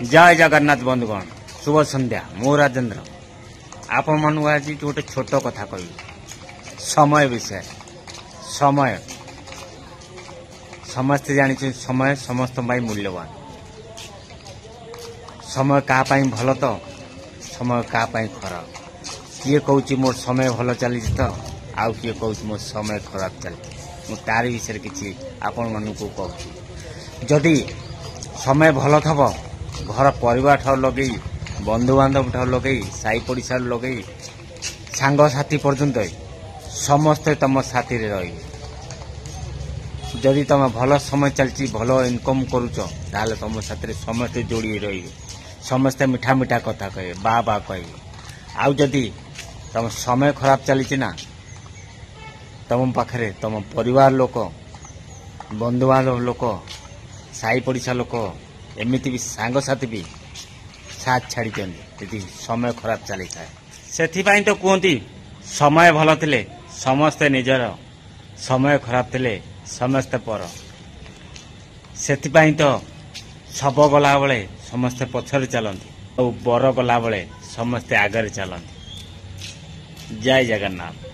जय जगन्नाथ बंधुगण शुभ संध्या मो राजेन्द्र आपण मन आज गोटे छोट कथा कह समय विषय समय समस्ते जानी समय समस्त मूल्यवान समय क्या भल तो समय क्या खराब किए कौच मोर समय भल चली तो आउ किए कौच मोर समय खराब चलती तार विषय किसी आपण मन को कहूँ जदि समय भल थब घर परिवार ठार लगे बंधु बांधव ठार लगे साई पड़िशा लगे सांग साथी पर्यंत समस्ते तुम साथी रे रही जदि तुम भल समय चलती भल इनकम करुच ताले तुम साथी समस्ते जोड़ी रही समस्ते मिठा मिठा कथा कहे बा बा कहे आउ जदि तुम समय खराब चली ना तुम पाखे तुम परिवार लोक बंधु बांधव लोक साई पड़िशा लोक एमती भी सांग साथी भी साथ छाड़ी यदि समय खराब चली था से तो कहती समय भल थे समस्ते निजर समय खराब थे समस्ते पर से तो शब गला बेले समस्ते पछरे चलती और बर गला बेले समस्ते आगे चलती जय जगन्नाथ।